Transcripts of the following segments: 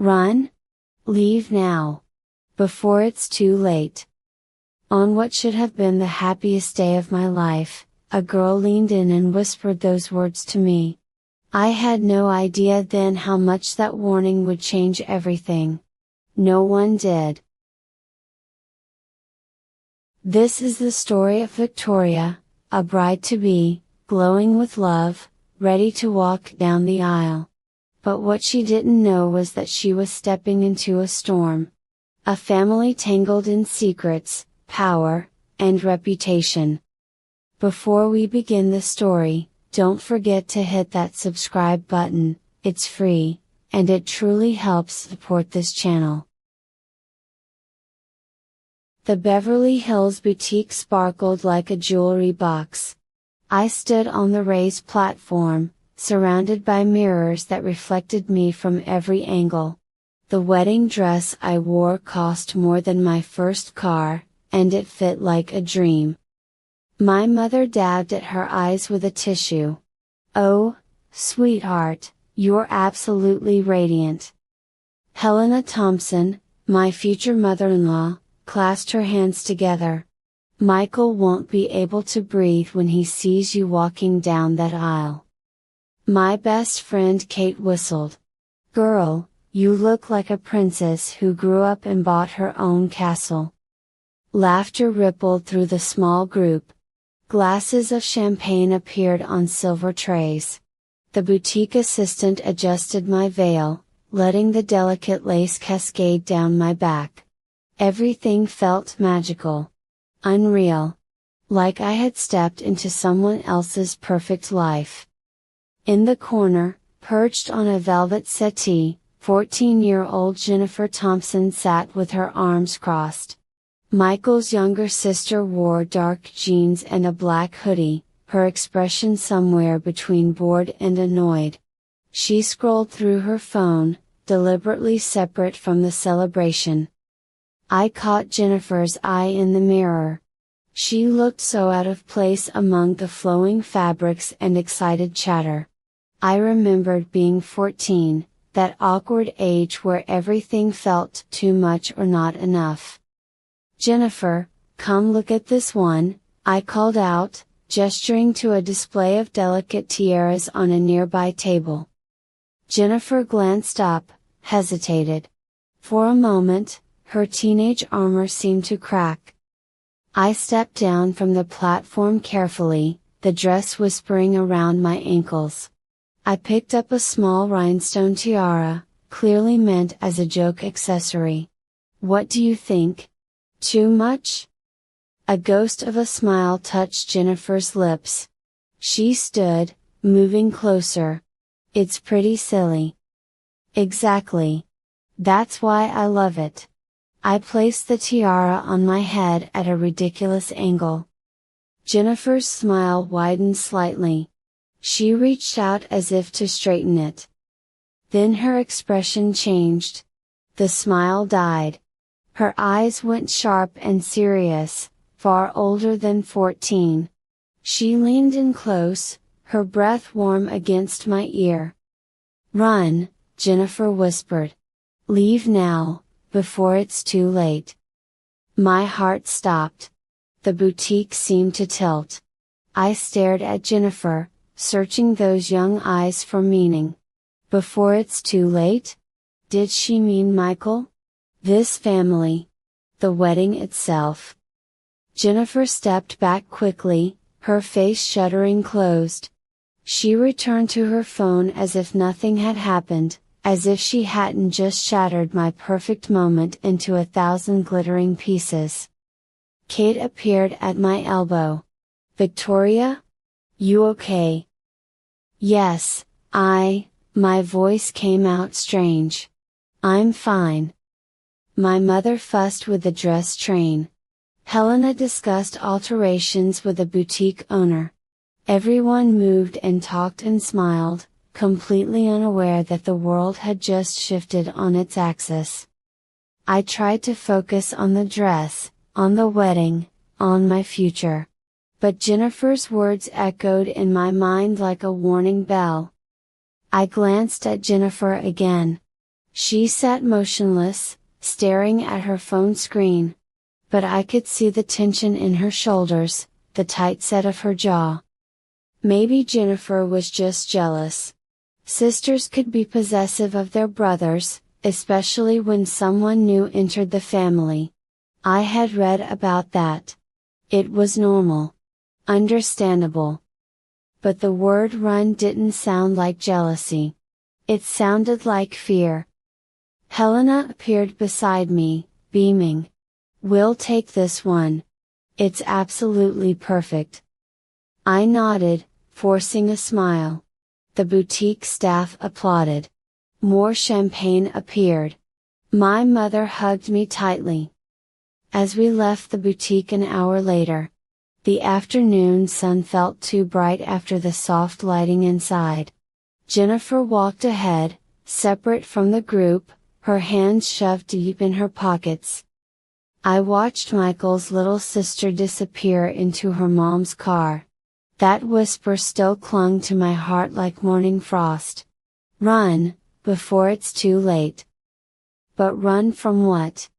Run? Leave now. Before it's too late. On what should have been the happiest day of my life, a girl leaned in and whispered those words to me. I had no idea then how much that warning would change everything. No one did. This is the story of Victoria, a bride-to-be, glowing with love, ready to walk down the aisle. But what she didn't know was that she was stepping into a storm. A family tangled in secrets, power, and reputation. Before we begin the story, don't forget to hit that subscribe button, it's free, and it truly helps support this channel. The Beverly Hills boutique sparkled like a jewelry box. I stood on the raised platform, surrounded by mirrors that reflected me from every angle. The wedding dress I wore cost more than my first car, and it fit like a dream. My mother dabbed at her eyes with a tissue. "Oh, sweetheart, you're absolutely radiant." Helena Thompson, my future mother-in-law, clasped her hands together. "Michael won't be able to breathe when he sees you walking down that aisle." My best friend Kate whistled. "Girl, you look like a princess who grew up and bought her own castle." Laughter rippled through the small group. Glasses of champagne appeared on silver trays. The boutique assistant adjusted my veil, letting the delicate lace cascade down my back. Everything felt magical. Unreal. Like I had stepped into someone else's perfect life. In the corner, perched on a velvet settee, 14-year-old Jennifer Thompson sat with her arms crossed. Michael's younger sister wore dark jeans and a black hoodie, her expression somewhere between bored and annoyed. She scrolled through her phone, deliberately separate from the celebration. I caught Jennifer's eye in the mirror. She looked so out of place among the flowing fabrics and excited chatter. I remembered being 14, that awkward age where everything felt too much or not enough. "Jennifer, come look at this one," I called out, gesturing to a display of delicate tiaras on a nearby table. Jennifer glanced up, hesitated. For a moment, her teenage armor seemed to crack. I stepped down from the platform carefully, the dress whispering around my ankles. I picked up a small rhinestone tiara, clearly meant as a joke accessory. "What do you think? Too much?" A ghost of a smile touched Jennifer's lips. She stood, moving closer. "It's pretty silly." "Exactly. That's why I love it." I placed the tiara on my head at a ridiculous angle. Jennifer's smile widened slightly. She reached out as if to straighten it. Then her expression changed. The smile died. Her eyes went sharp and serious, far older than 14. She leaned in close, her breath warm against my ear. "Run," Jennifer whispered. "Leave now, before it's too late." My heart stopped. The boutique seemed to tilt. I stared at Jennifer, searching those young eyes for meaning. Before it's too late? Did she mean Michael? This family? The wedding itself? Jennifer stepped back quickly, her face shuddering closed. She returned to her phone as if nothing had happened, as if she hadn't just shattered my perfect moment into 1,000 glittering pieces. Kate appeared at my elbow. "Victoria? You okay?" "Yes, my voice came out strange. I'm fine." My mother fussed with the dress train. Helena discussed alterations with the boutique owner. Everyone moved and talked and smiled, completely unaware that the world had just shifted on its axis. I tried to focus on the dress, on the wedding, on my future. But Jennifer's words echoed in my mind like a warning bell. I glanced at Jennifer again. She sat motionless, staring at her phone screen. But I could see the tension in her shoulders, the tight set of her jaw. Maybe Jennifer was just jealous. Sisters could be possessive of their brothers, especially when someone new entered the family. I had read about that. It was normal. Understandable. But the word run didn't sound like jealousy. It sounded like fear. Helena appeared beside me, beaming. "We'll take this one. It's absolutely perfect." I nodded, forcing a smile. The boutique staff applauded. More champagne appeared. My mother hugged me tightly. As we left the boutique an hour later, the afternoon sun felt too bright after the soft lighting inside. Jennifer walked ahead, separate from the group, her hands shoved deep in her pockets. I watched Michael's little sister disappear into her mom's car. That whisper still clung to my heart like morning frost. Run, before it's too late. But run from what?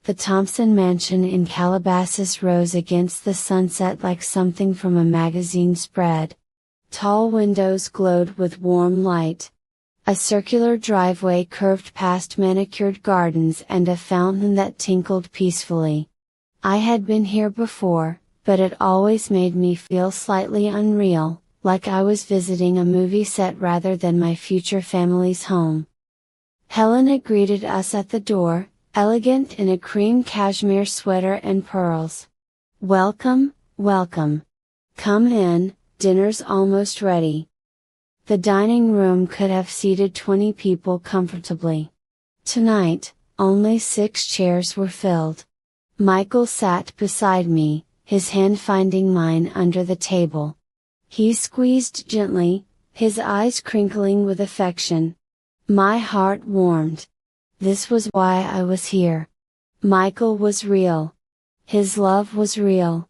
The Thompson mansion in Calabasas rose against the sunset like something from a magazine spread. Tall windows glowed with warm light. A circular driveway curved past manicured gardens and a fountain that tinkled peacefully. I had been here before, but it always made me feel slightly unreal, like I was visiting a movie set rather than my future family's home. Helena greeted us at the door, elegant in a cream cashmere sweater and pearls. "Welcome, welcome. Come in, dinner's almost ready." The dining room could have seated 20 people comfortably. Tonight, only 6 chairs were filled. Michael sat beside me, his hand finding mine under the table. He squeezed gently, his eyes crinkling with affection. My heart warmed. This was why I was here. Michael was real. His love was real.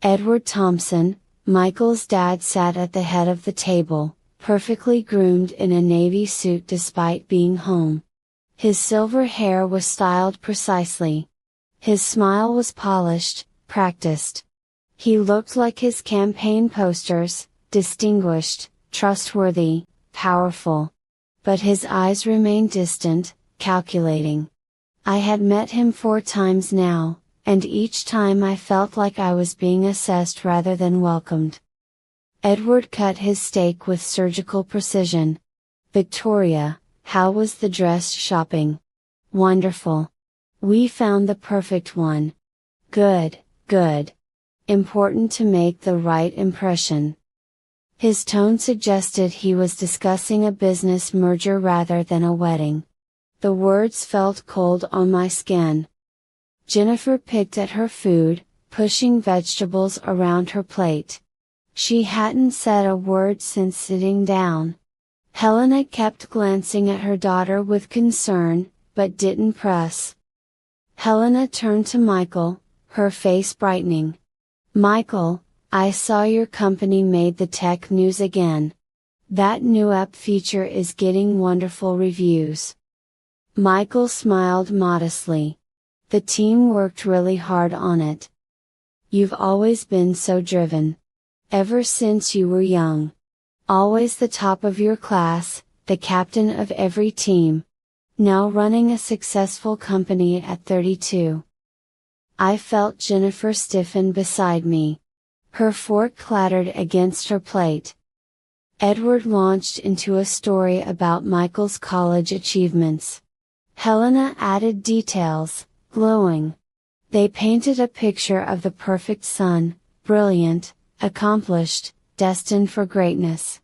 Edward Thompson, Michael's dad, sat at the head of the table, perfectly groomed in a navy suit despite being home. His silver hair was styled precisely. His smile was polished, practiced. He looked like his campaign posters, distinguished, trustworthy, powerful. But his eyes remained distant, calculating. I had met him 4 times now, and each time I felt like I was being assessed rather than welcomed. Edward cut his steak with surgical precision. "Victoria, how was the dress shopping?" "Wonderful. We found the perfect one." "Good, good. Important to make the right impression." His tone suggested he was discussing a business merger rather than a wedding. The words felt cold on my skin. Jennifer picked at her food, pushing vegetables around her plate. She hadn't said a word since sitting down. Helena kept glancing at her daughter with concern, but didn't press. Helena turned to Michael, her face brightening. "Michael, I saw your company made the tech news again. That new app feature is getting wonderful reviews." Michael smiled modestly. "The team worked really hard on it. You've always been so driven. Ever since you were young. Always the top of your class, the captain of every team. Now running a successful company at 32. I felt Jennifer stiffen beside me. Her fork clattered against her plate. Edward launched into a story about Michael's college achievements. Helena added details, glowing. They painted a picture of the perfect son, brilliant, accomplished, destined for greatness.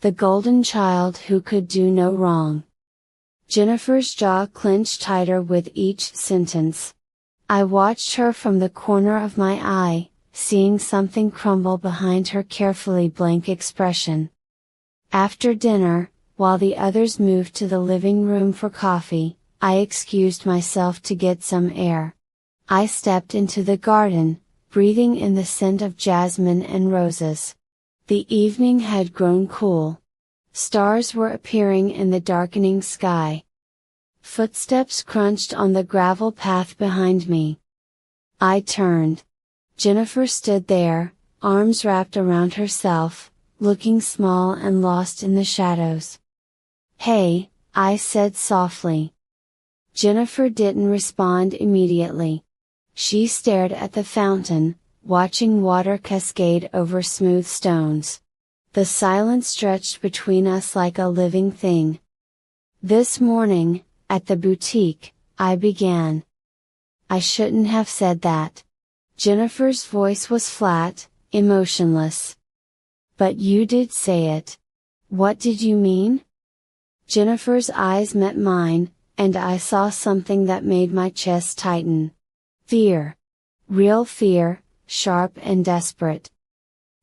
The golden child who could do no wrong. Jennifer's jaw clenched tighter with each sentence. I watched her from the corner of my eye, seeing something crumble behind her carefully blank expression. After dinner, while the others moved to the living room for coffee, I excused myself to get some air. I stepped into the garden, breathing in the scent of jasmine and roses. The evening had grown cool. Stars were appearing in the darkening sky. Footsteps crunched on the gravel path behind me. I turned. Jennifer stood there, arms wrapped around herself, looking small and lost in the shadows. "Hey," I said softly. Jennifer didn't respond immediately. She stared at the fountain, watching water cascade over smooth stones. The silence stretched between us like a living thing. "This morning, at the boutique," I began. "I shouldn't have said that." Jennifer's voice was flat, emotionless. "But you did say it. What did you mean?" Jennifer's eyes met mine, and I saw something that made my chest tighten. Fear. Real fear, sharp and desperate.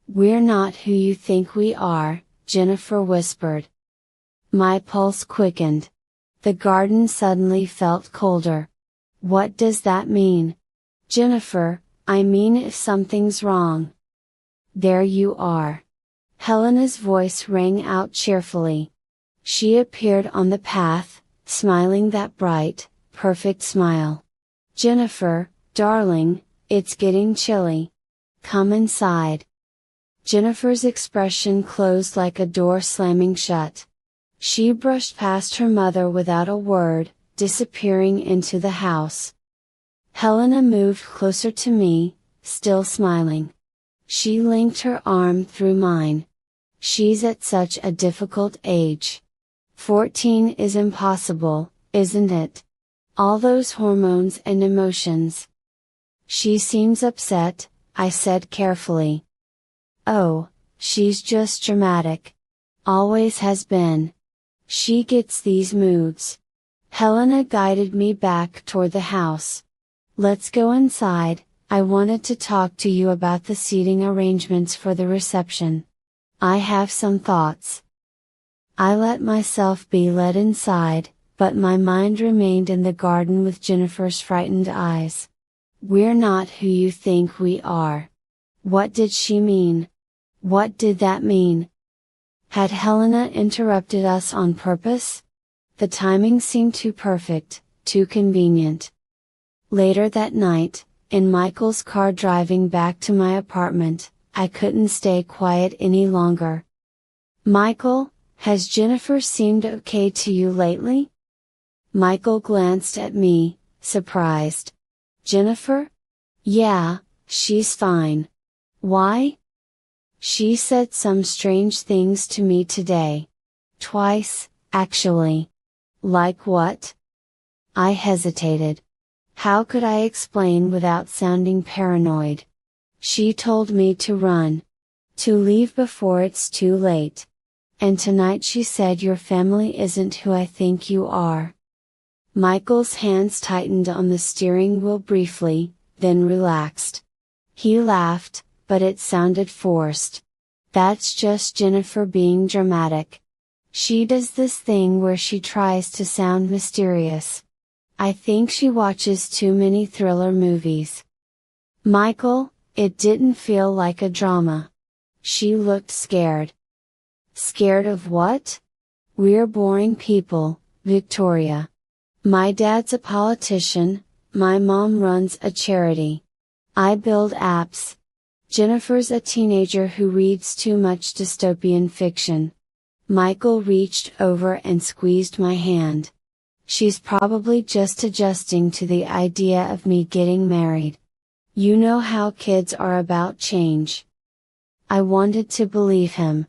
"We're not who you think we are," Jennifer whispered. My pulse quickened. The garden suddenly felt colder. "What does that mean?" "Jennifer, I mean if something's wrong." "There you are." Helena's voice rang out cheerfully. She appeared on the path, smiling that bright, perfect smile. "Jennifer, darling, it's getting chilly. Come inside." Jennifer's expression closed like a door slamming shut. She brushed past her mother without a word, disappearing into the house. Helena moved closer to me, still smiling. She linked her arm through mine. "She's at such a difficult age. 14 is impossible, isn't it? All those hormones and emotions." "She seems upset," I said carefully. "Oh, she's just dramatic. Always has been. She gets these moods." Helena guided me back toward the house. "Let's go inside, I wanted to talk to you about the seating arrangements for the reception. I have some thoughts." I let myself be led inside, but my mind remained in the garden with Jennifer's frightened eyes. "We're not who you think we are." What did she mean? What did that mean? Had Helena interrupted us on purpose? The timing seemed too perfect, too convenient. Later that night, in Michael's car driving back to my apartment, I couldn't stay quiet any longer. "Michael, has Jennifer seemed okay to you lately?" Michael glanced at me, surprised. "Jennifer? Yeah, she's fine. Why?" "She said some strange things to me today. Twice, actually." "Like what?" I hesitated. How could I explain without sounding paranoid? "She told me to run. To leave before it's too late. And tonight she said your family isn't who I think you are." Michael's hands tightened on the steering wheel briefly, then relaxed. He laughed, but it sounded forced. "That's just Jennifer being dramatic. She does this thing where she tries to sound mysterious. I think she watches too many thriller movies." "Michael, it didn't feel like a drama." She looked scared. "Scared of what?" "We're boring people, Victoria. My dad's a politician, my mom runs a charity. I build apps. Jennifer's a teenager who reads too much dystopian fiction." Michael reached over and squeezed my hand. "She's probably just adjusting to the idea of me getting married. You know how kids are about change." I wanted to believe him.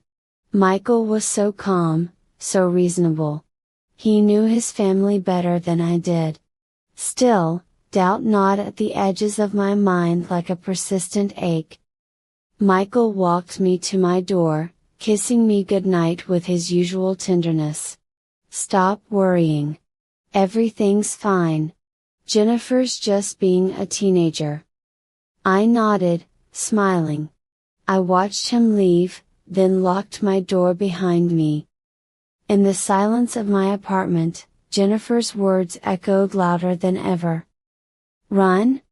Michael was so calm, so reasonable. He knew his family better than I did. Still, doubt gnawed at the edges of my mind like a persistent ache. Michael walked me to my door, kissing me goodnight with his usual tenderness. "Stop worrying. Everything's fine. Jennifer's just being a teenager." I nodded, smiling. I watched him leave, then locked my door behind me. In the silence of my apartment, Jennifer's words echoed louder than ever. "Run?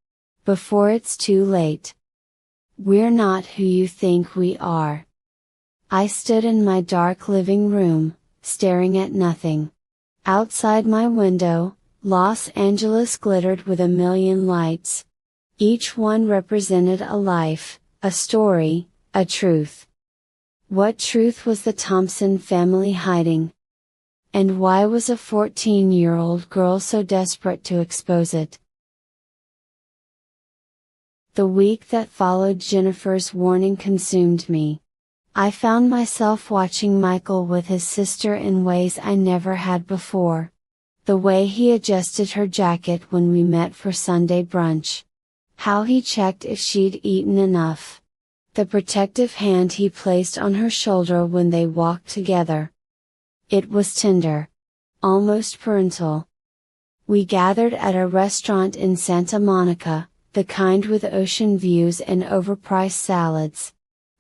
Before it's too late. We're not who you think we are." I stood in my dark living room, staring at nothing. Outside my window, Los Angeles glittered with a million lights. Each one represented a life, a story, a truth. What truth was the Thompson family hiding? And why was a 14-year-old girl so desperate to expose it? The week that followed Jennifer's warning consumed me. I found myself watching Michael with his sister in ways I never had before. The way he adjusted her jacket when we met for Sunday brunch. How he checked if she'd eaten enough. The protective hand he placed on her shoulder when they walked together. It was tender. Almost parental. We gathered at a restaurant in Santa Monica, the kind with ocean views and overpriced salads.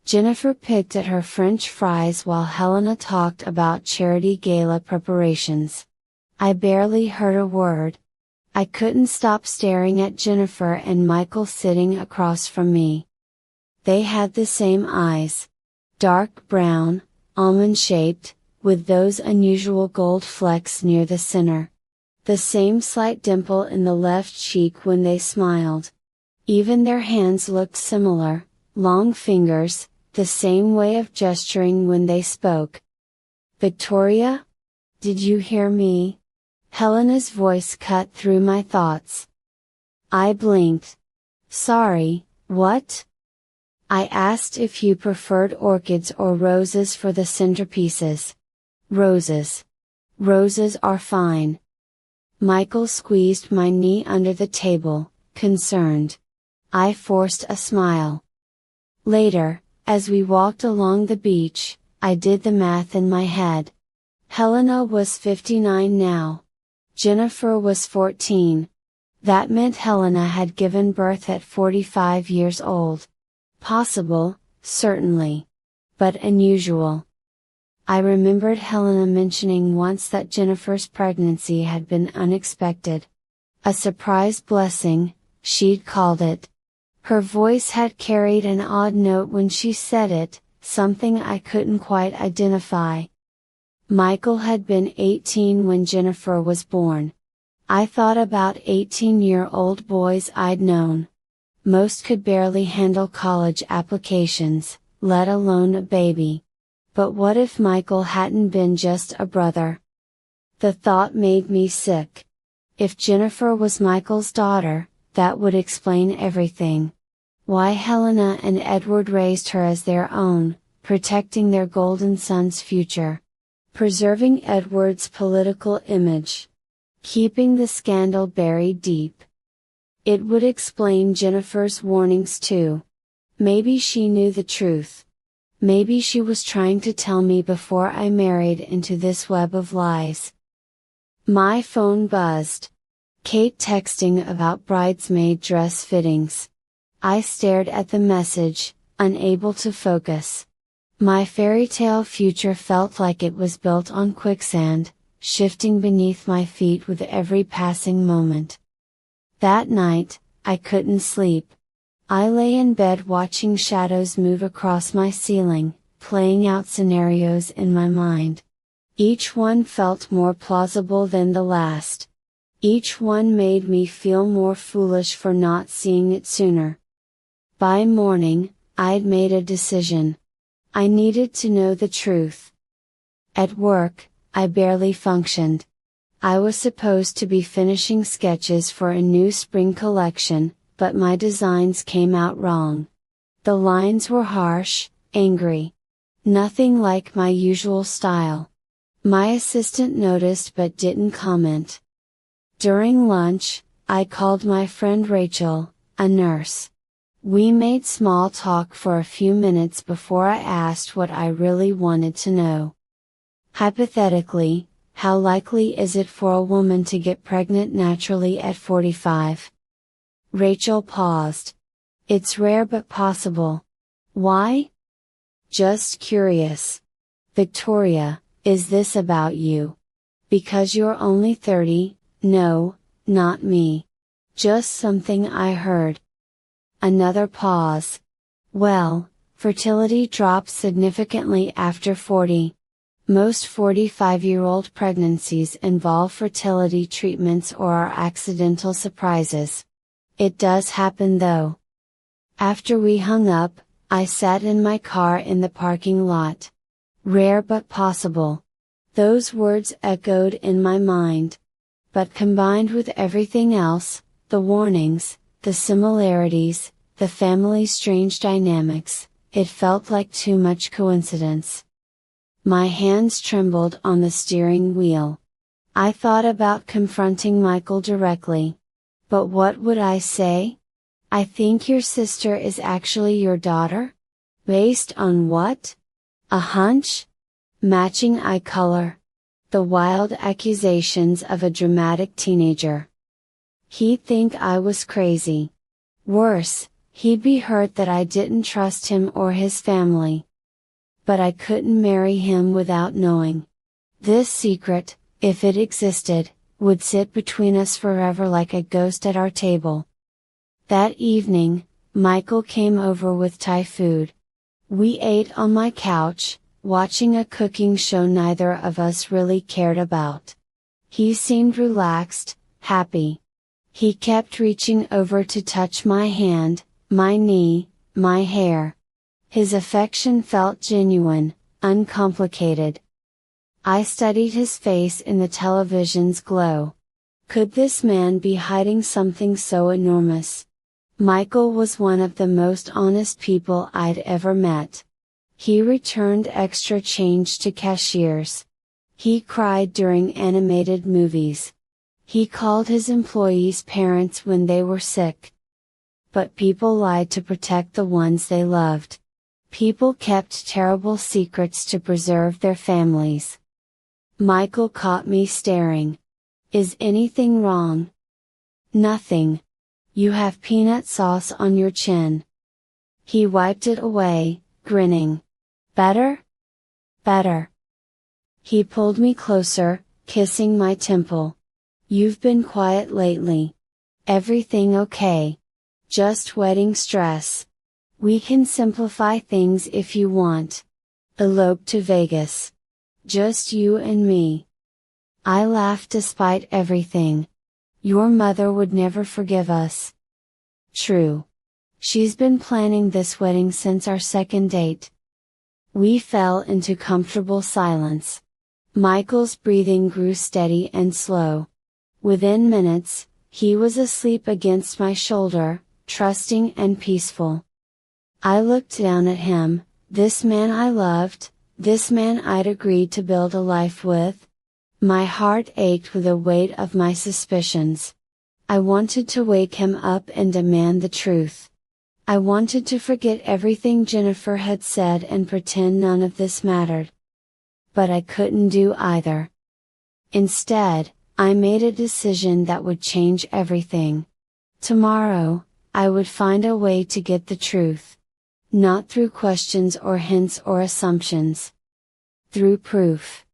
Jennifer picked at her French fries while Helena talked about charity gala preparations. I barely heard a word. I couldn't stop staring at Jennifer and Michael sitting across from me. They had the same eyes. Dark brown, almond-shaped, with those unusual gold flecks near the center. The same slight dimple in the left cheek when they smiled. Even their hands looked similar, long fingers, the same way of gesturing when they spoke. "Victoria? Did you hear me?" Helena's voice cut through my thoughts. I blinked. "Sorry, what?" "I asked if you preferred orchids or roses for the centerpieces." "Roses. Roses are fine." Michael squeezed my knee under the table, concerned. I forced a smile. Later, as we walked along the beach, I did the math in my head. Helena was 59 now. Jennifer was 14. That meant Helena had given birth at 45 years old. Possible, certainly. But unusual. I remembered Helena mentioning once that Jennifer's pregnancy had been unexpected. A surprise blessing, she'd called it. Her voice had carried an odd note when she said it, something I couldn't quite identify. Michael had been 18 when Jennifer was born. I thought about 18-year-old boys I'd known. Most could barely handle college applications, let alone a baby. But what if Michael hadn't been just a brother? The thought made me sick. If Jennifer was Michael's daughter, that would explain everything. Why Helena and Edward raised her as their own, protecting their golden son's future. Preserving Edward's political image. Keeping the scandal buried deep. It would explain Jennifer's warnings too. Maybe she knew the truth. Maybe she was trying to tell me before I married into this web of lies. My phone buzzed. Kate texting about bridesmaid dress fittings. I stared at the message, unable to focus. My fairy tale future felt like it was built on quicksand, shifting beneath my feet with every passing moment. That night, I couldn't sleep. I lay in bed watching shadows move across my ceiling, playing out scenarios in my mind. Each one felt more plausible than the last. Each one made me feel more foolish for not seeing it sooner. By morning, I'd made a decision. I needed to know the truth. At work, I barely functioned. I was supposed to be finishing sketches for a new spring collection, but my designs came out wrong. The lines were harsh, angry. Nothing like my usual style. My assistant noticed but didn't comment. During lunch, I called my friend Rachel, a nurse. We made small talk for a few minutes before I asked what I really wanted to know. Hypothetically, how likely is it for a woman to get pregnant naturally at 45? Rachel paused. It's rare but possible. Why? Just curious. Victoria, is this about you? Because you're only 30, no, not me. Just something I heard. Another pause. Well, Fertility drops significantly after 40. Most 45-year-old pregnancies involve fertility treatments or are accidental surprises. It does happen though. After we hung up, I sat in my car in the parking lot. Rare but possible. Those words echoed in my mind. But combined with everything else, the warnings, the similarities, the family's strange dynamics, it felt like too much coincidence. My hands trembled on the steering wheel. I thought about confronting Michael directly. But what would I say? I think your sister is actually your daughter? Based on what? A hunch? Matching eye color. The wild accusations of a dramatic teenager. He'd think I was crazy. Worse, he'd be hurt that I didn't trust him or his family. But I couldn't marry him without knowing. This secret, if it existed, would sit between us forever like a ghost at our table. That evening, Michael came over with Thai food. We ate on my couch, watching a cooking show neither of us really cared about. He seemed relaxed, happy. He kept reaching over to touch my hand, my knee, my hair. His affection felt genuine, uncomplicated. I studied his face in the television's glow. Could this man be hiding something so enormous? Michael was one of the most honest people I'd ever met. He returned extra change to cashiers. He cried during animated movies. He called his employees' parents when they were sick. But people lied to protect the ones they loved. People kept terrible secrets to preserve their families. Michael caught me staring. Is anything wrong? Nothing. You have peanut sauce on your chin. He wiped it away, grinning. Better? Better. He pulled me closer, kissing my temple. You've been quiet lately. Everything okay? Just wedding stress. We can simplify things if you want. Elope to Vegas. Just you and me. I laughed despite everything. Your mother would never forgive us. True. She's been planning this wedding since our second date. We fell into comfortable silence. Michael's breathing grew steady and slow. Within minutes, he was asleep against my shoulder, trusting and peaceful. I looked down at him, this man I loved, this man I'd agreed to build a life with. My heart ached with the weight of my suspicions. I wanted to wake him up and demand the truth. I wanted to forget everything Jennifer had said and pretend none of this mattered. But I couldn't do either. Instead, I made a decision that would change everything. Tomorrow, I would find a way to get the truth. Not through questions or hints or assumptions. Through proof.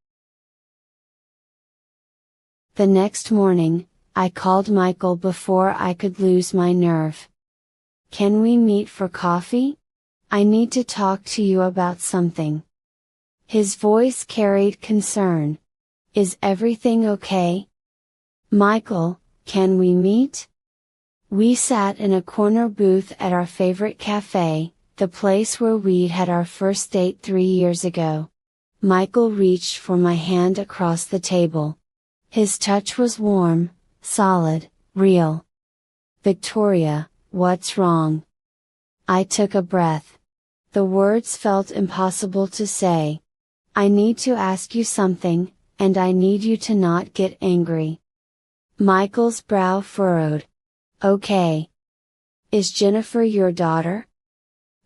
The next morning, I called Michael before I could lose my nerve. Can we meet for coffee? I need to talk to you about something. His voice carried concern. Is everything okay? Michael, can we meet? We sat in a corner booth at our favorite cafe, the place where we'd had our first date 3 years ago. Michael reached for my hand across the table. His touch was warm, solid, real. Victoria, what's wrong? I took a breath. The words felt impossible to say. I need to ask you something, and I need you to not get angry. Michael's brow furrowed. Okay. Is Jennifer your daughter?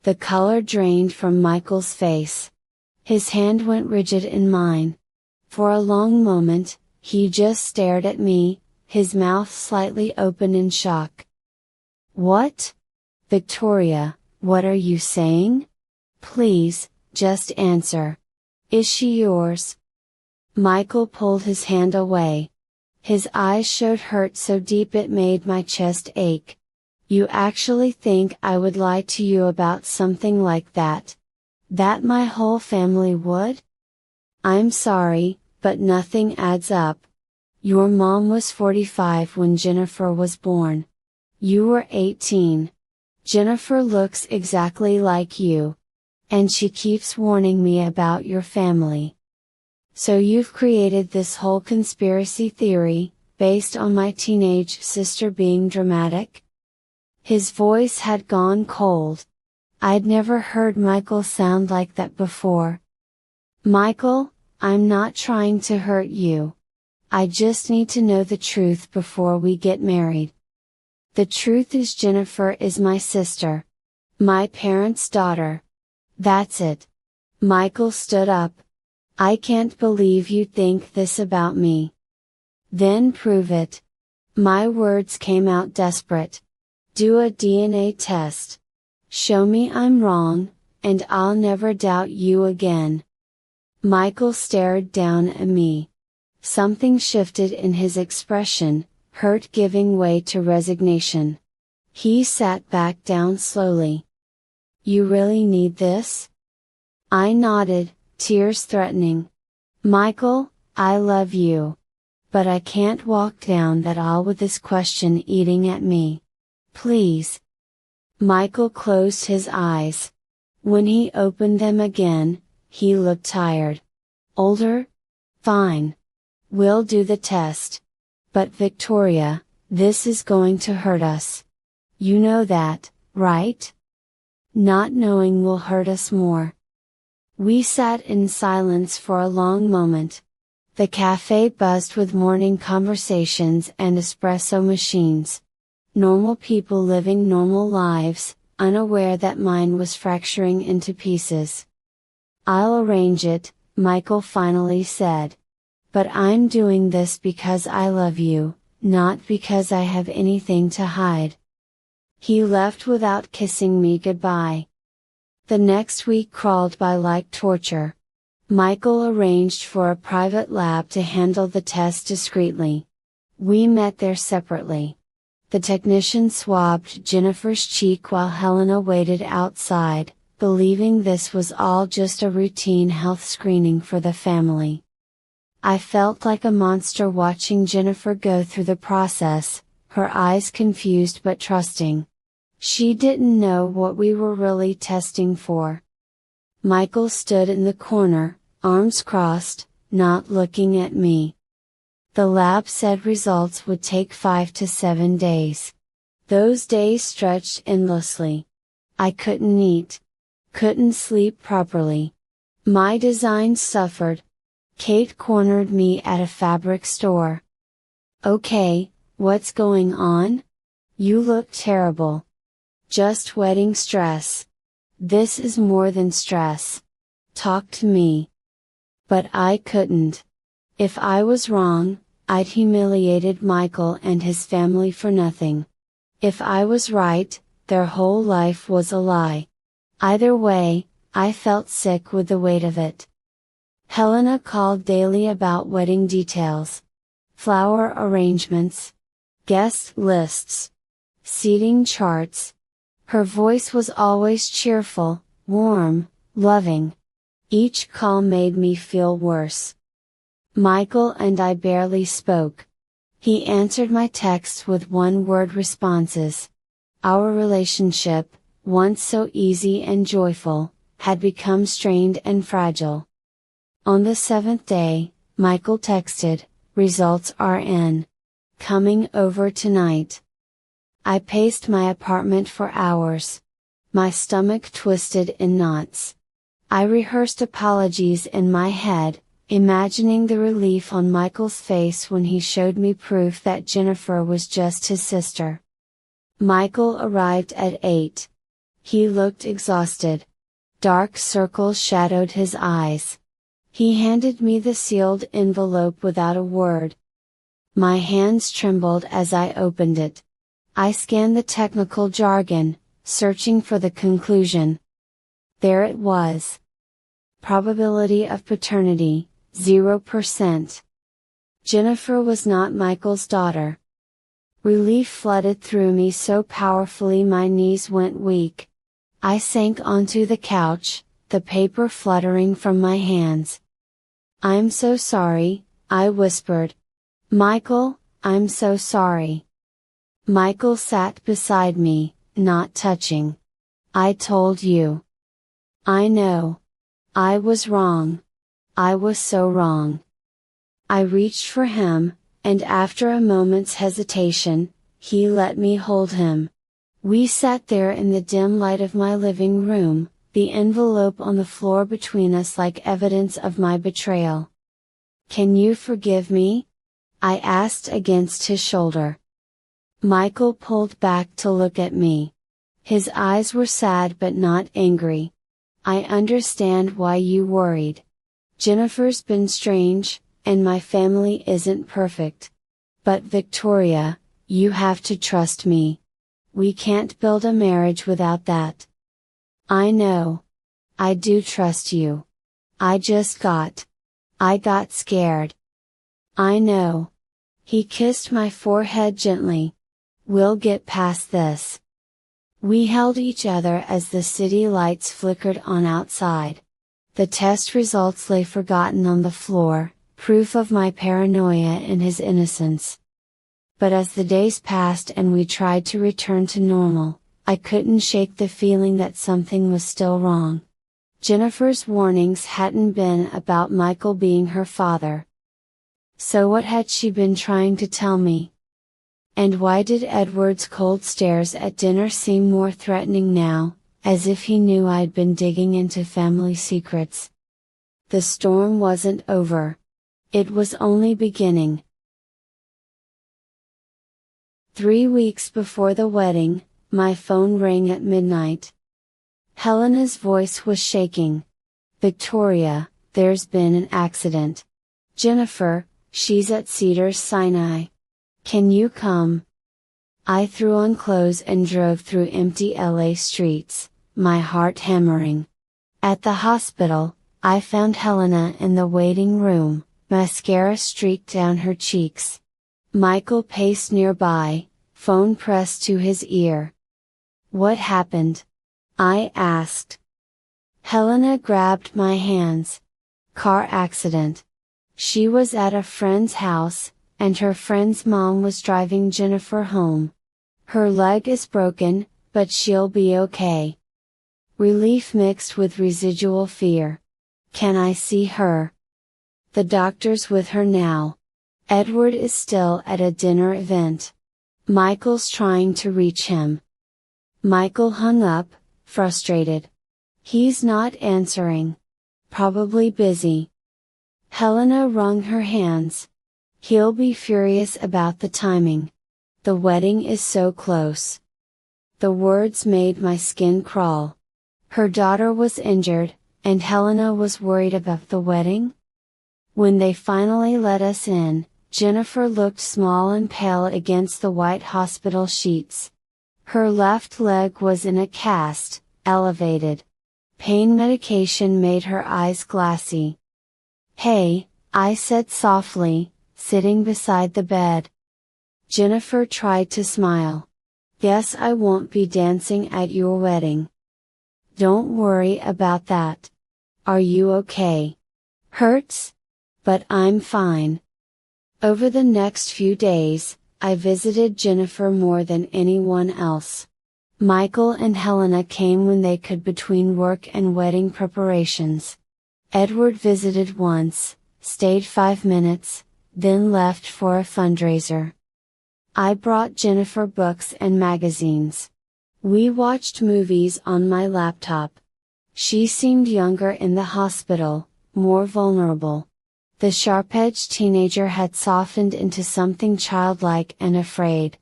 The color drained from Michael's face. His hand went rigid in mine. For a long moment, he just stared at me, his mouth slightly open in shock. What? Victoria, what are you saying? Please, just answer. Is she yours? Michael pulled his hand away. His eyes showed hurt so deep it made my chest ache. You actually think I would lie to you about something like that? That my whole family would? I'm sorry, but nothing adds up. Your mom was 45 when Jennifer was born. You were 18. Jennifer looks exactly like you. And she keeps warning me about your family. So you've created this whole conspiracy theory, based on my teenage sister being dramatic? His voice had gone cold. I'd never heard Michael sound like that before. Michael, I'm not trying to hurt you. I just need to know the truth before we get married. The truth is Jennifer is my sister. My parents' daughter. That's it. Michael stood up. I can't believe you think this about me. Then prove it. My words came out desperate. Do a DNA test. Show me I'm wrong, and I'll never doubt you again. Michael stared down at me. Something shifted in his expression, hurt giving way to resignation. He sat back down slowly. You really need this? I nodded, tears threatening. Michael, I love you. But I can't walk down that aisle with this question eating at me. Please. Michael closed his eyes. When he opened them again, he looked tired. Older? Fine. We'll do the test. But Victoria, this is going to hurt us. You know that, right? Not knowing will hurt us more. We sat in silence for a long moment. The cafe buzzed with morning conversations and espresso machines. Normal people living normal lives, unaware that mine was fracturing into pieces. I'll arrange it, Michael finally said. But I'm doing this because I love you, not because I have anything to hide. He left without kissing me goodbye. The next week crawled by like torture. Michael arranged for a private lab to handle the test discreetly. We met there separately. The technician swabbed Jennifer's cheek while Helena waited outside, believing this was all just a routine health screening for the family. I felt like a monster watching Jennifer go through the process, her eyes confused but trusting. She didn't know what we were really testing for. Michael stood in the corner, arms crossed, not looking at me. The lab said results would take 5 to 7 days. Those days stretched endlessly. I couldn't eat. Couldn't sleep properly. My design suffered. Kate cornered me at a fabric store. Okay, what's going on? You look terrible. Just wedding stress. This is more than stress. Talk to me. But I couldn't. If I was wrong, I'd humiliated Michael and his family for nothing. If I was right, their whole life was a lie. Either way, I felt sick with the weight of it. Helena called daily about wedding details. Flower arrangements. Guest lists. Seating charts. Her voice was always cheerful, warm, loving. Each call made me feel worse. Michael and I barely spoke. He answered my texts with one-word responses. Our relationship, once so easy and joyful, had become strained and fragile. On the 7th day, Michael texted, "Results are in. Coming over tonight." I paced my apartment for hours. My stomach twisted in knots. I rehearsed apologies in my head, imagining the relief on Michael's face when he showed me proof that Jennifer was just his sister. Michael arrived at 8. He looked exhausted. Dark circles shadowed his eyes. He handed me the sealed envelope without a word. My hands trembled as I opened it. I scanned the technical jargon, searching for the conclusion. There it was. Probability of paternity, 0%. Jennifer was not Michael's daughter. Relief flooded through me so powerfully my knees went weak. I sank onto the couch, the paper fluttering from my hands. "I'm so sorry," I whispered. "Michael, I'm so sorry." Michael sat beside me, not touching. "I told you. I know. I was wrong. I was so wrong." I reached for him, and after a moment's hesitation, he let me hold him. We sat there in the dim light of my living room, the envelope on the floor between us like evidence of my betrayal. "Can you forgive me?" I asked against his shoulder. Michael pulled back to look at me. His eyes were sad but not angry. "I understand why you worried. Jennifer's been strange, and my family isn't perfect. But Victoria, you have to trust me. We can't build a marriage without that." "I know. I do trust you. I got scared." "I know." He kissed my forehead gently. "We'll get past this." We held each other as the city lights flickered on outside. The test results lay forgotten on the floor, proof of my paranoia and his innocence. But as the days passed and we tried to return to normal, I couldn't shake the feeling that something was still wrong. Jennifer's warnings hadn't been about Michael being her father. So what had she been trying to tell me? And why did Edward's cold stares at dinner seem more threatening now, as if he knew I'd been digging into family secrets? The storm wasn't over. It was only beginning. 3 weeks before the wedding, my phone rang at midnight. Helena's voice was shaking. "Victoria, there's been an accident. Jennifer, she's at Cedars-Sinai. Can you come?" I threw on clothes and drove through empty LA streets, my heart hammering. At the hospital, I found Helena in the waiting room, mascara streaked down her cheeks. Michael paced nearby, phone pressed to his ear. "What happened?" I asked. Helena grabbed my hands. "Car accident. She was at a friend's house, and her friend's mom was driving Jennifer home. Her leg is broken, but she'll be okay." Relief mixed with residual fear. "Can I see her?" "The doctor's with her now. Edward is still at a dinner event. Michael's trying to reach him." Michael hung up, frustrated. "He's not answering. Probably busy." Helena wrung her hands. "He'll be furious about the timing. The wedding is so close." The words made my skin crawl. Her daughter was injured, and Helena was worried about the wedding? When they finally let us in, Jennifer looked small and pale against the white hospital sheets. Her left leg was in a cast, elevated. Pain medication made her eyes glassy. "Hey," I said softly, sitting beside the bed. Jennifer tried to smile. "Guess I won't be dancing at your wedding." "Don't worry about that. Are you okay?" "Hurts? But I'm fine." Over the next few days, I visited Jennifer more than anyone else. Michael and Helena came when they could between work and wedding preparations. Edward visited once, stayed 5 minutes, then left for a fundraiser. I brought Jennifer books and magazines. We watched movies on my laptop. She seemed younger in the hospital, more vulnerable. The sharp-edged teenager had softened into something childlike and afraid.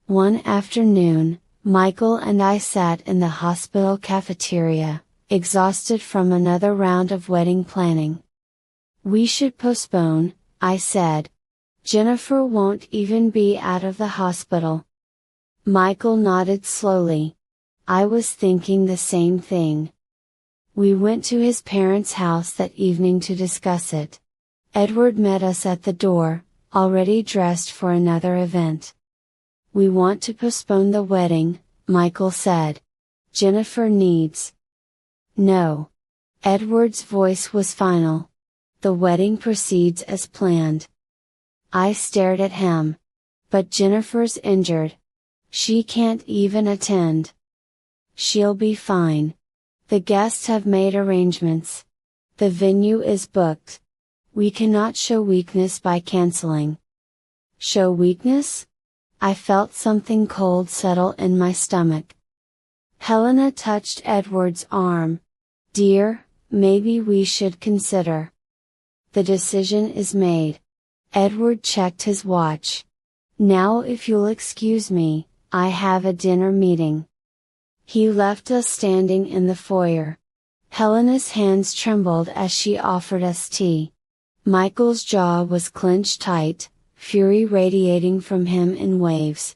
One afternoon, Michael and I sat in the hospital cafeteria, exhausted from another round of wedding planning. "We should postpone," I said. "Jennifer won't even be out of the hospital." Michael nodded slowly. I was thinking the same thing. We went to his parents' house that evening to discuss it. Edward met us at the door, already dressed for another event. We want to postpone the wedding, Michael said. Jennifer needs. No. Edward's voice was final. The wedding proceeds as planned. I stared at him. But Jennifer's injured. She can't even attend. She'll be fine. The guests have made arrangements. The venue is booked. We cannot show weakness by canceling. Show weakness? I felt something cold settle in my stomach. Helena touched Edward's arm. Dear, maybe we should consider. The decision is made. Edward checked his watch. Now if you'll excuse me, I have a dinner meeting. He left us standing in the foyer. Helena's hands trembled as she offered us tea. Michael's jaw was clenched tight, fury radiating from him in waves.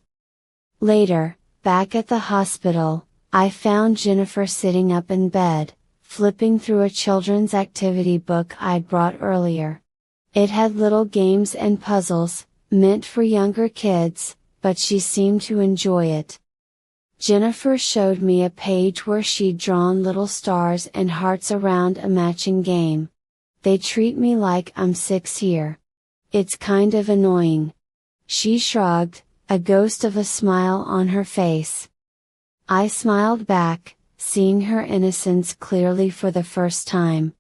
Later, back at the hospital, I found Jennifer sitting up in bed, flipping through a children's activity book I'd brought earlier. It had little games and puzzles, meant for younger kids, but she seemed to enjoy it. Jennifer showed me a page where she'd drawn little stars and hearts around a matching game. They treat me like I'm 6 here. It's kind of annoying. She shrugged, a ghost of a smile on her face. I smiled back, seeing her innocence clearly for the first time.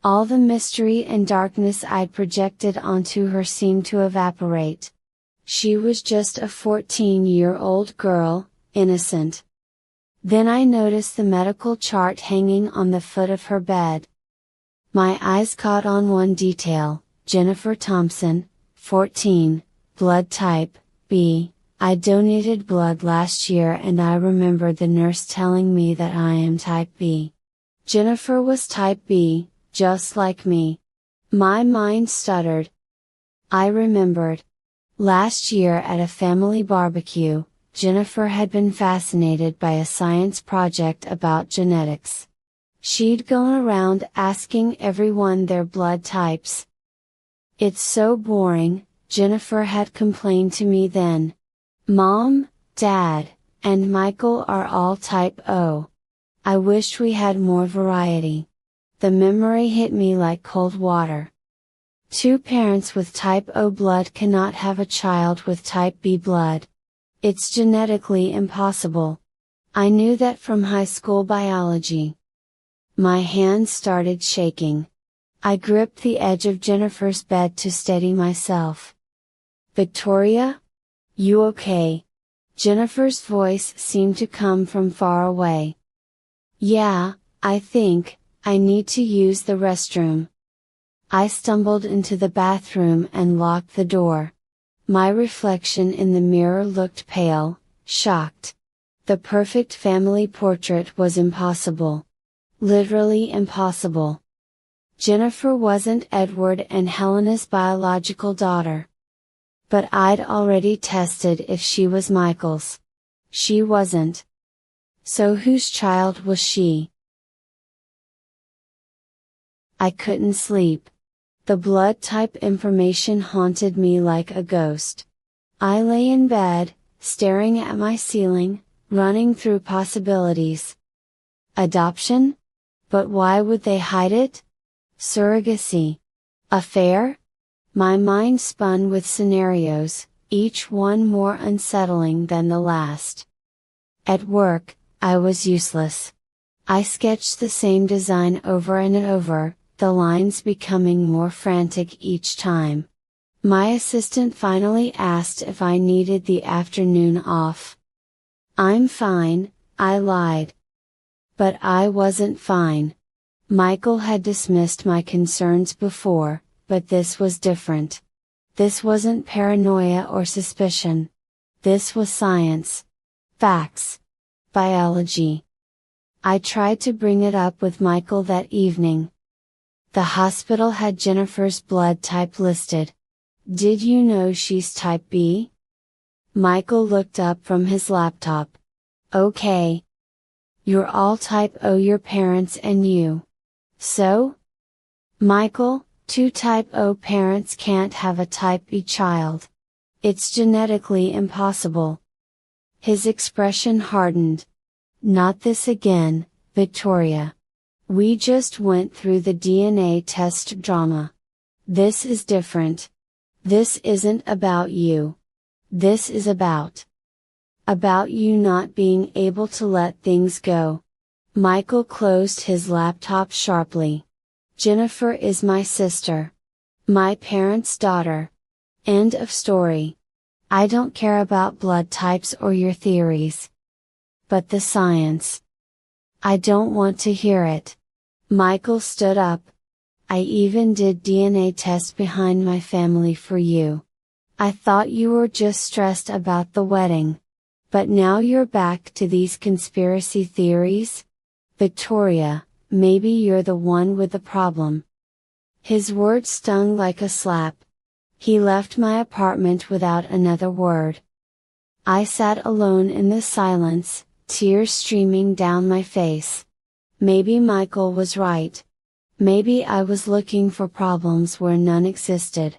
All the mystery and darkness I'd projected onto her seemed to evaporate. She was just a 14-year-old girl, innocent. Then I noticed the medical chart hanging on the foot of her bed. My eyes caught on one detail: Helena Thompson, 14, blood type B. I donated blood last year and I remembered the nurse telling me that I am type B. Jennifer was type B, just like me. My mind stuttered. I remembered. Last year at a family barbecue, Jennifer had been fascinated by a science project about genetics. She'd gone around asking everyone their blood types. It's so boring, Jennifer had complained to me then. Mom, Dad, and Michael are all type O. I wished we had more variety. The memory hit me like cold water. 2 parents with type O blood cannot have a child with type B blood. It's genetically impossible. I knew that from high school biology. My hands started shaking. I gripped the edge of Jennifer's bed to steady myself. Victoria? You okay? Jennifer's voice seemed to come from far away. Yeah, I think, I need to use the restroom. I stumbled into the bathroom and locked the door. My reflection in the mirror looked pale, shocked. The perfect family portrait was impossible. Literally impossible. Jennifer wasn't Edward and Helena's biological daughter. But I'd already tested if she was Michael's. She wasn't. So whose child was she? I couldn't sleep. The blood type information haunted me like a ghost. I lay in bed, staring at my ceiling, running through possibilities. Adoption? But why would they hide it? Surrogacy? Affair? My mind spun with scenarios, each one more unsettling than the last. At work, I was useless. I sketched the same design over and over, the lines becoming more frantic each time. My assistant finally asked if I needed the afternoon off. I'm fine, I lied. But I wasn't fine. Michael had dismissed my concerns before, but this was different. This wasn't paranoia or suspicion. This was science. Facts. Biology. I tried to bring it up with Michael that evening. The hospital had Jennifer's blood type listed. Did you know she's type B? Michael looked up from his laptop. Okay. You're all type O, your parents and you. So? Michael, 2 type O parents can't have a type B child. It's genetically impossible. His expression hardened. Not this again, Victoria. We just went through the DNA test drama. This is different. This isn't about you. This is about you not being able to let things go. Michael closed his laptop sharply. Jennifer is my sister. My parents' daughter. End of story. I don't care about blood types or your theories. But the science. I don't want to hear it. Michael stood up. I even did DNA tests behind my family for you. I thought you were just stressed about the wedding. But now you're back to these conspiracy theories? Victoria, maybe you're the one with the problem. His words stung like a slap. He left my apartment without another word. I sat alone in the silence, tears streaming down my face. Maybe Michael was right. Maybe I was looking for problems where none existed.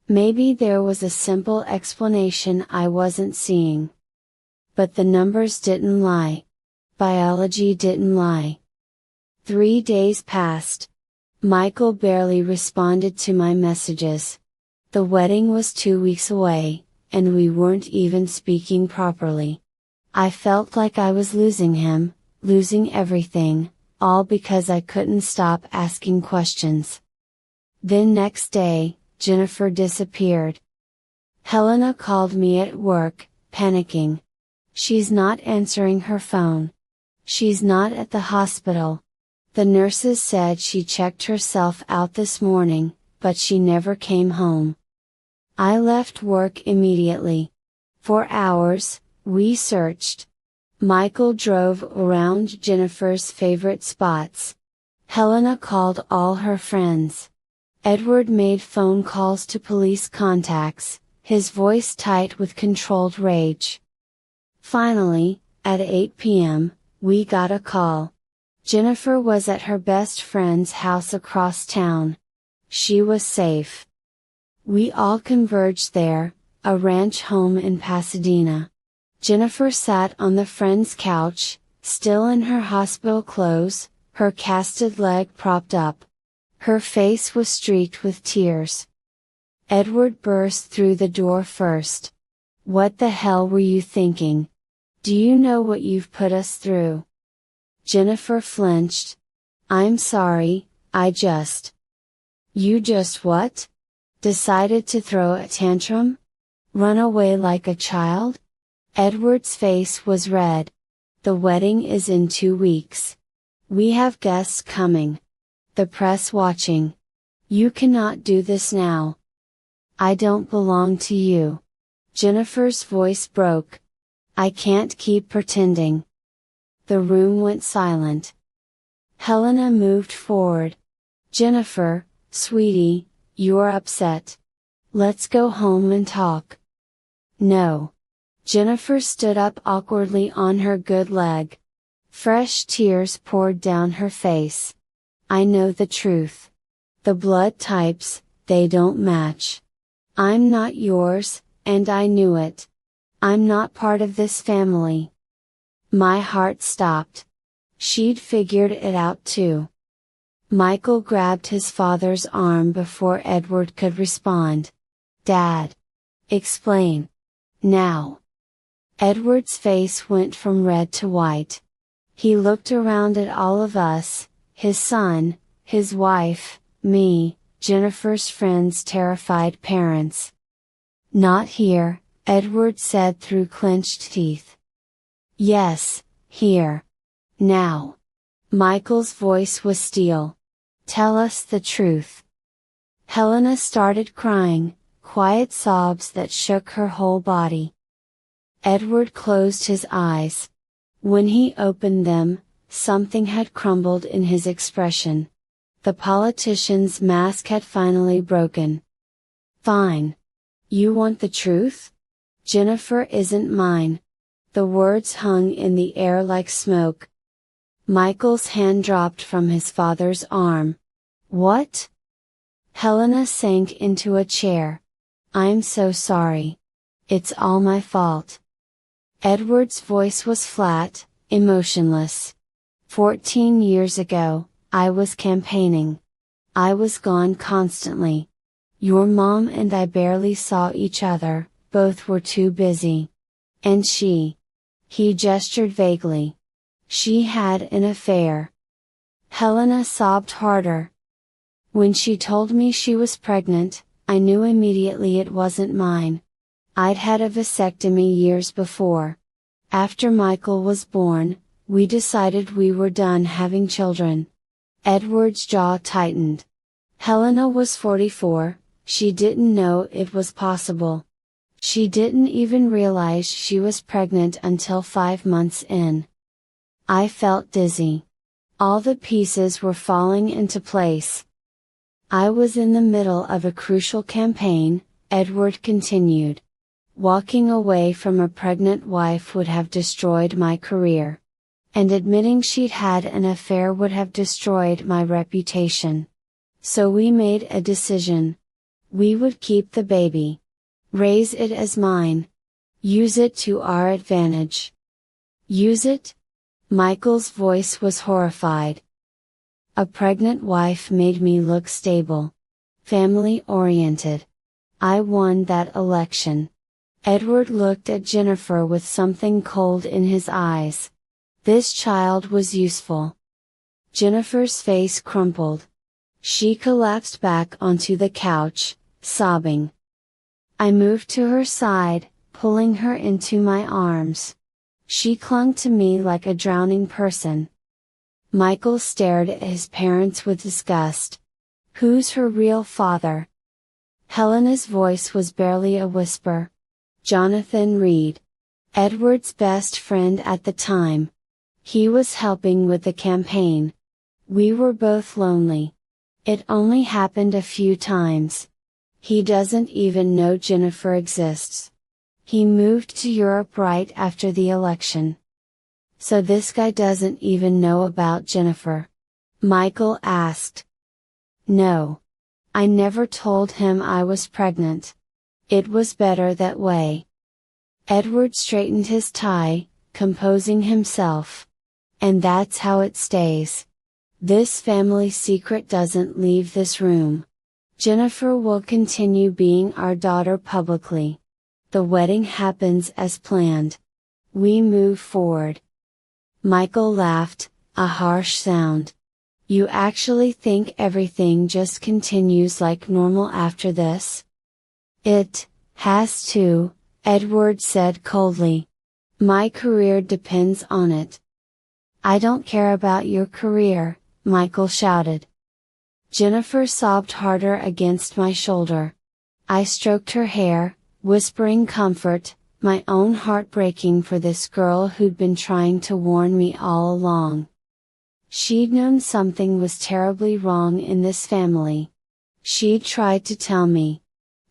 Maybe there was a simple explanation I wasn't seeing. But the numbers didn't lie. Biology didn't lie. 3 days passed. Michael barely responded to my messages. The wedding was 2 weeks away, and we weren't even speaking properly. I felt like I was losing him, losing everything, all because I couldn't stop asking questions. Then next day, Jennifer disappeared. Helena called me at work, panicking. She's not answering her phone. She's not at the hospital. The nurses said she checked herself out this morning, but she never came home. I left work immediately. For hours, we searched. Michael drove around Jennifer's favorite spots. Helena called all her friends. Edward made phone calls to police contacts, his voice tight with controlled rage. Finally, at 8 p.m., we got a call. Jennifer was at her best friend's house across town. She was safe. We all converged there, a ranch home in Pasadena. Jennifer sat on the friend's couch, still in her hospital clothes, her casted leg propped up. Her face was streaked with tears. Edward burst through the door first. What the hell were you thinking? Do you know what you've put us through? Jennifer flinched. I'm sorry, You just what? Decided to throw a tantrum? Run away like a child? Edward's face was red. The wedding is in 2 weeks. We have guests coming. The press watching. You cannot do this now. I don't belong to you. Jennifer's voice broke. I can't keep pretending. The room went silent. Helena moved forward. Jennifer, sweetie, you're upset. Let's go home and talk. No. Jennifer stood up awkwardly on her good leg. Fresh tears poured down her face. I know the truth. The blood types, they don't match. I'm not yours, and I knew it. I'm not part of this family. My heart stopped. She'd figured it out too. Michael grabbed his father's arm before Edward could respond. Dad! Explain. Now. Edward's face went from red to white. He looked around at all of us, his son, his wife, me, Jennifer's friends' terrified parents. Not here, Edward said through clenched teeth. Yes, here. Now. Michael's voice was steel. Tell us the truth. Helena started crying, quiet sobs that shook her whole body. Edward closed his eyes. When he opened them, something had crumbled in his expression. The politician's mask had finally broken. Fine. You want the truth? Jennifer isn't mine. The words hung in the air like smoke. Michael's hand dropped from his father's arm. What? Helena sank into a chair. I'm so sorry. It's all my fault. Edward's voice was flat, emotionless. 14 years ago, I was campaigning. I was gone constantly. Your mom and I barely saw each other, both were too busy. And she. He gestured vaguely. She had an affair. Helena sobbed harder. When she told me she was pregnant, I knew immediately it wasn't mine. I'd had a vasectomy years before. After Michael was born, we decided we were done having children. Edward's jaw tightened. Helena was 44, she didn't know it was possible. She didn't even realize she was pregnant until 5 months in. I felt dizzy. All the pieces were falling into place. I was in the middle of a crucial campaign, Edward continued. Walking away from a pregnant wife would have destroyed my career. And admitting she'd had an affair would have destroyed my reputation. So we made a decision. We would keep the baby. Raise it as mine. Use it to our advantage. Use it? Michael's voice was horrified. A pregnant wife made me look stable. Family-oriented. I won that election. Edward looked at Jennifer with something cold in his eyes. This child was useful. Jennifer's face crumpled. She collapsed back onto the couch, sobbing. I moved to her side, pulling her into my arms. She clung to me like a drowning person. Michael stared at his parents with disgust. Who's her real father? Helena's voice was barely a whisper. Jonathan Reed. Edward's best friend at the time. He was helping with the campaign. We were both lonely. It only happened a few times. He doesn't even know Jennifer exists. He moved to Europe right after the election. So this guy doesn't even know about Jennifer? Michael asked. No. I never told him I was pregnant. It was better that way. Edward straightened his tie, composing himself. And that's how it stays. This family secret doesn't leave this room. Jennifer will continue being our daughter publicly. The wedding happens as planned. We move forward. Michael laughed, a harsh sound. You actually think everything just continues like normal after this? It has to, Edward said coldly. My career depends on it. I don't care about your career, Michael shouted. Jennifer sobbed harder against my shoulder. I stroked her hair, whispering comfort, my own heart breaking for this girl who'd been trying to warn me all along. She'd known something was terribly wrong in this family. She'd tried to tell me.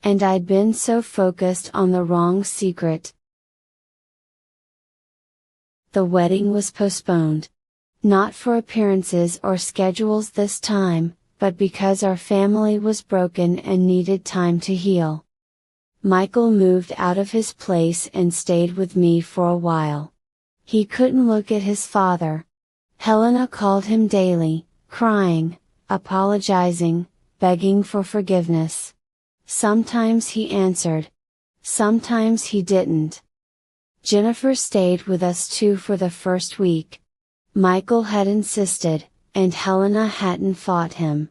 And I'd been so focused on the wrong secret. The wedding was postponed. Not for appearances or schedules this time, but because our family was broken and needed time to heal. Michael moved out of his place and stayed with me for a while. He couldn't look at his father. Helena called him daily, crying, apologizing, begging for forgiveness. Sometimes he answered. Sometimes he didn't. Jennifer stayed with us too for the first week. Michael had insisted, and Helena hadn't fought him.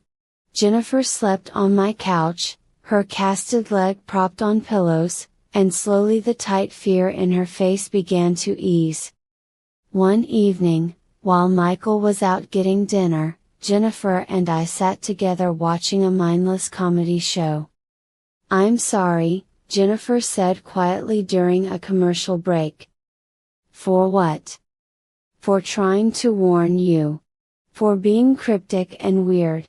Jennifer slept on my couch, her casted leg propped on pillows, and slowly the tight fear in her face began to ease. One evening, while Michael was out getting dinner, Jennifer and I sat together watching a mindless comedy show. I'm sorry, Jennifer said quietly during a commercial break. For what? For trying to warn you. For being cryptic and weird.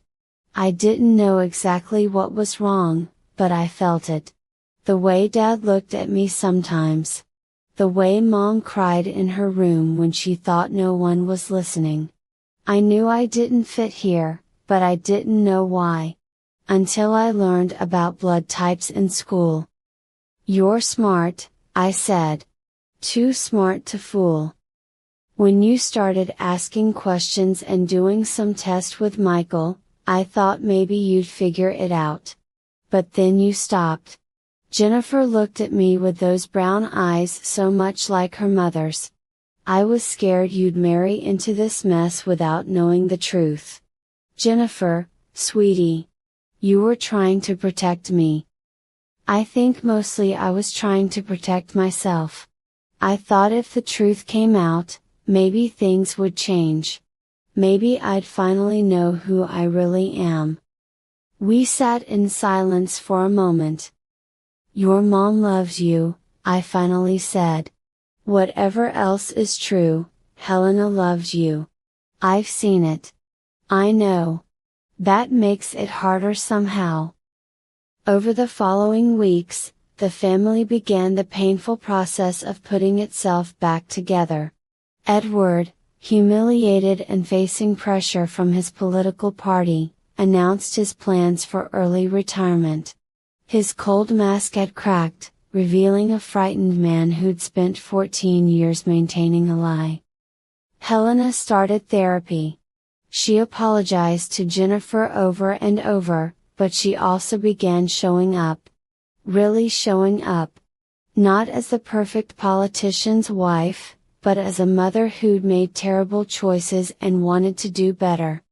I didn't know exactly what was wrong, but I felt it. The way Dad looked at me sometimes. The way Mom cried in her room when she thought no one was listening. I knew I didn't fit here, but I didn't know why. Until I learned about blood types in school. You're smart, I said. Too smart to fool. When you started asking questions and doing some test with Michael, I thought maybe you'd figure it out. But then you stopped. Jennifer looked at me with those brown eyes so much like her mother's. I was scared you'd marry into this mess without knowing the truth. Jennifer, sweetie. You were trying to protect me. I think mostly I was trying to protect myself. I thought if the truth came out, maybe things would change. Maybe I'd finally know who I really am. We sat in silence for a moment. Your mom loves you, I finally said. Whatever else is true, Helena loves you. I've seen it. I know. That makes it harder somehow. Over the following weeks, the family began the painful process of putting itself back together. Edward, humiliated and facing pressure from his political party, announced his plans for early retirement. His cold mask had cracked, revealing a frightened man who'd spent 14 years maintaining a lie. Helena started therapy. She apologized to Jennifer over and over, but she also began showing up. Really showing up. Not as the perfect politician's wife, but as a mother who'd made terrible choices and wanted to do better.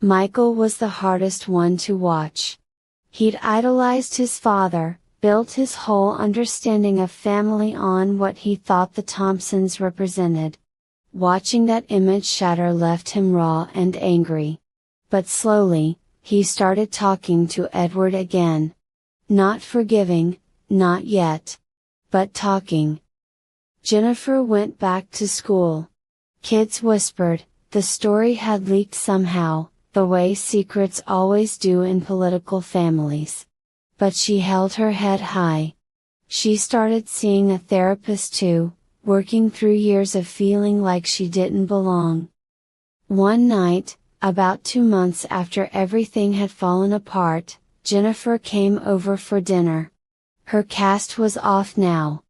Michael was the hardest one to watch. He'd idolized his father, built his whole understanding of family on what he thought the Thompsons represented. Watching that image shatter left him raw and angry. But slowly, he started talking to Edward again. Not forgiving, not yet. But talking. Jennifer went back to school. Kids whispered, the story had leaked somehow, the way secrets always do in political families. But she held her head high. She started seeing a therapist too, working through years of feeling like she didn't belong. One night, about 2 months after everything had fallen apart, Jennifer came over for dinner. Her cast was off now.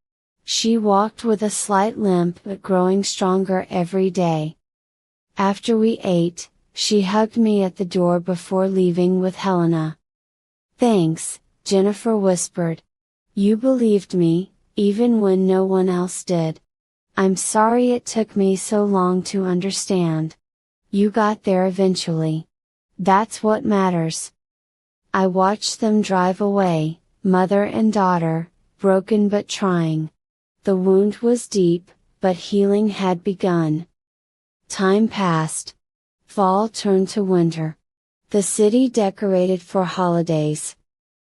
She walked with a slight limp but growing stronger every day. After we ate, she hugged me at the door before leaving with Helena. Thanks, Jennifer whispered. You believed me, even when no one else did. I'm sorry it took me so long to understand. You got there eventually. That's what matters. I watched them drive away, mother and daughter, broken but trying. The wound was deep, but healing had begun. Time passed. Fall turned to winter. The city decorated for holidays.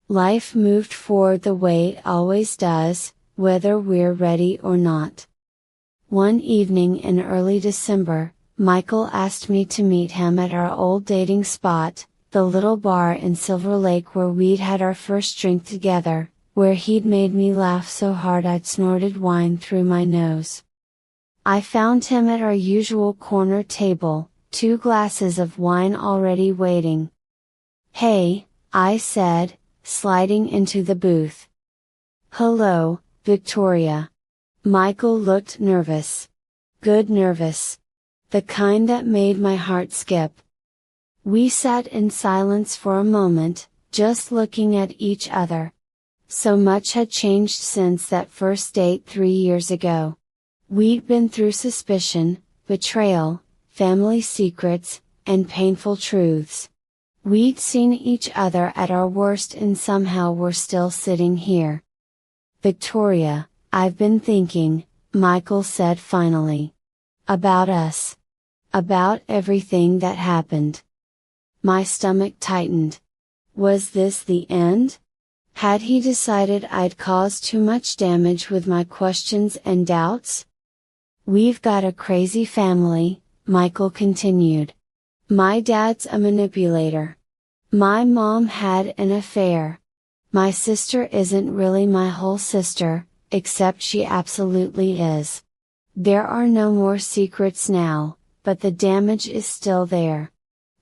Life moved forward the way it always does, whether we're ready or not. One evening in early December, Michael asked me to meet him at our old dating spot, the little bar in Silver Lake where we'd had our first drink together, where he'd made me laugh so hard I'd snorted wine through my nose. I found him at our usual corner table, 2 glasses of wine already waiting. Hey, I said, sliding into the booth. Hello, Victoria. Michael looked nervous. Good nervous. The kind that made my heart skip. We sat in silence for a moment, just looking at each other. So much had changed since that first date 3 years ago. We'd been through suspicion, betrayal, family secrets, and painful truths. We'd seen each other at our worst and somehow we're still sitting here. Victoria, I've been thinking, Michael said finally. About us. About everything that happened. My stomach tightened. Was this the end? Had he decided I'd caused too much damage with my questions and doubts? We've got a crazy family, Michael continued. My dad's a manipulator. My mom had an affair. My sister isn't really my whole sister, except she absolutely is. There are no more secrets now, but the damage is still there.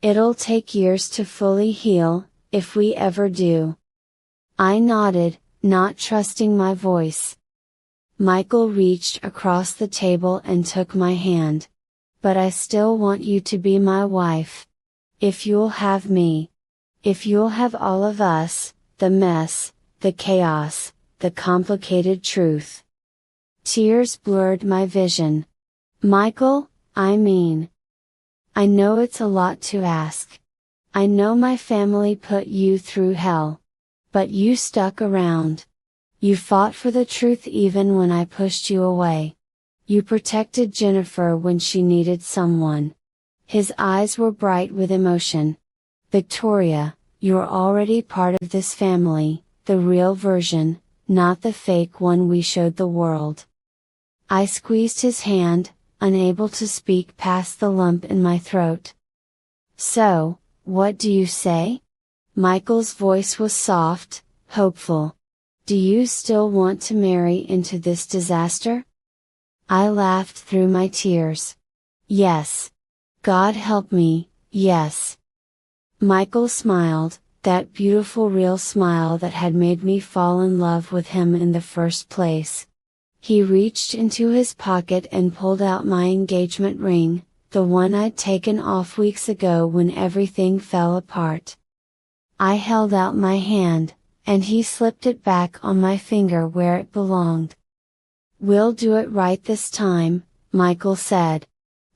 It'll take years to fully heal, if we ever do. I nodded, not trusting my voice. Michael reached across the table and took my hand. But I still want you to be my wife. If you'll have me. If you'll have all of us, the mess, the chaos, the complicated truth. Tears blurred my vision. Michael, I mean. I know it's a lot to ask. I know my family put you through hell. But you stuck around. You fought for the truth even when I pushed you away. You protected Jennifer when she needed someone. His eyes were bright with emotion. Victoria, you're already part of this family, the real version, not the fake one we showed the world. I squeezed his hand, unable to speak past the lump in my throat. So, what do you say? Michael's voice was soft, hopeful. Do you still want to marry into this disaster? I laughed through my tears. Yes. God help me, yes. Michael smiled, that beautiful real smile that had made me fall in love with him in the first place. He reached into his pocket and pulled out my engagement ring, the one I'd taken off weeks ago when everything fell apart. I held out my hand, and he slipped it back on my finger where it belonged. We'll do it right this time, Michael said.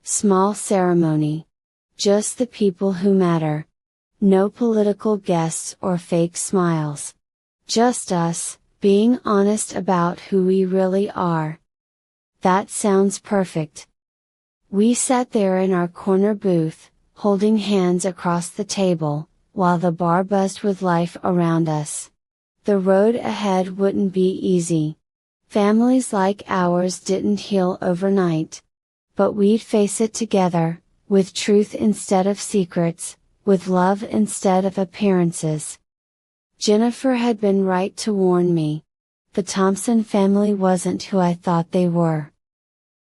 Small ceremony. Just the people who matter. No political guests or fake smiles. Just us, being honest about who we really are. That sounds perfect. We sat there in our corner booth, holding hands across the table, while the bar buzzed with life around us. The road ahead wouldn't be easy. Families like ours didn't heal overnight. But we'd face it together, with truth instead of secrets, with love instead of appearances. Jennifer had been right to warn me. The Thompson family wasn't who I thought they were.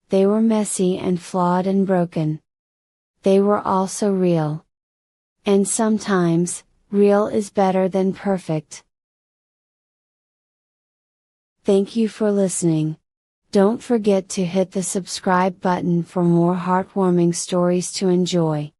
They were messy and flawed and broken. They were also real. And sometimes, real is better than perfect. Thank you for listening. Don't forget to hit the subscribe button for more heartwarming stories to enjoy.